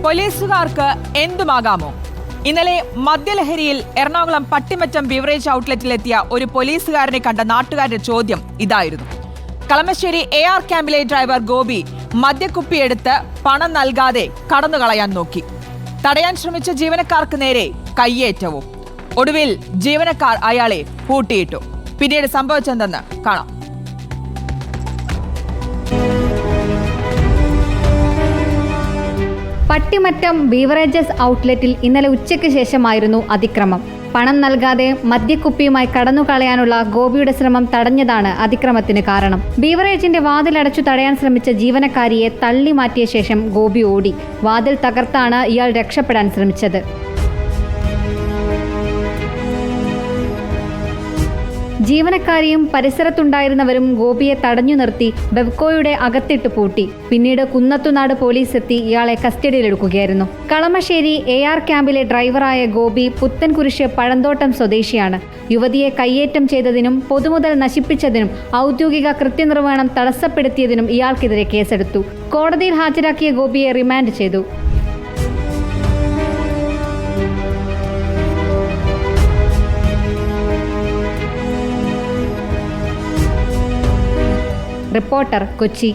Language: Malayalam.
പോലീസുകാർക്ക് എന്തുമാകാമോ? ഇന്നലെ മദ്യലഹരിയിൽ എറണാകുളം പട്ടിമറ്റം ബിവറേജ് ഔട്ട്ലെറ്റിലെത്തിയ ഒരു പോലീസുകാരനെ കണ്ട നാട്ടുകാരുടെ ചോദ്യം ഇതായിരുന്നു. കളമശ്ശേരി AR ക്യാമ്പിലെ ഡ്രൈവർ ഗോപി മദ്യക്കുപ്പിയെടുത്ത് പണം നൽകാതെ കടന്നുകളയാൻ നോക്കി. തടയാൻ ശ്രമിച്ച ജീവനക്കാർക്ക് നേരെ കയ്യേറ്റവും. ഒടുവിൽ ജീവനക്കാർ അയാളെ പൂട്ടിയിട്ടു. പിന്നീട് സംഭവിച്ചെന്തെന്ന് കാണാം. പട്ടിമറ്റം ബീവറേജസ് ഔട്ട്ലെറ്റിൽ ഇന്നലെ ഉച്ചയ്ക്ക് ശേഷമായിരുന്നു അതിക്രമം. പണം നൽകാതെ മദ്യക്കുപ്പിയുമായി കടന്നുകളയാനുള്ള ഗോപിയുടെ ശ്രമം തടഞ്ഞതാണ് അതിക്രമത്തിന് കാരണം. ബീവറേജിന്റെ വാതിലടച്ചു തടയാൻ ശ്രമിച്ച ജീവനക്കാരിയെ തള്ളി മാറ്റിയ ശേഷം ഗോപി ഓടി. വാതിൽ തകർത്താണ് ഇയാൾ രക്ഷപ്പെടാൻ ശ്രമിച്ചത്. ജീവനക്കാരിയും പരിസരത്തുണ്ടായിരുന്നവരും ഗോപിയെ തടഞ്ഞു നിർത്തി ബെവ്കോയുടെ അകത്തിട്ട് പൂട്ടി. പിന്നീട് കുന്നത്തുനാട് പോലീസ് എത്തി ഇയാളെ കസ്റ്റഡിയിലെടുക്കുകയായിരുന്നു. കളമശ്ശേരി AR ക്യാമ്പിലെ ഡ്രൈവറായ ഗോപി പുത്തൻകുരിശ് പഴന്തോട്ടം സ്വദേശിയാണ്. യുവതിയെ കയ്യേറ്റം ചെയ്തതിനും പൊതുമുതൽ നശിപ്പിച്ചതിനും ഔദ്യോഗിക കൃത്യനിർവഹണം തടസ്സപ്പെടുത്തിയതിനും ഇയാൾക്കെതിരെ കേസെടുത്തു. കോടതിയിൽ ഹാജരാക്കിയ ഗോപിയെ റിമാൻഡ് ചെയ്തു. റിപ്പോർട്ടർ, കൊച്ചി.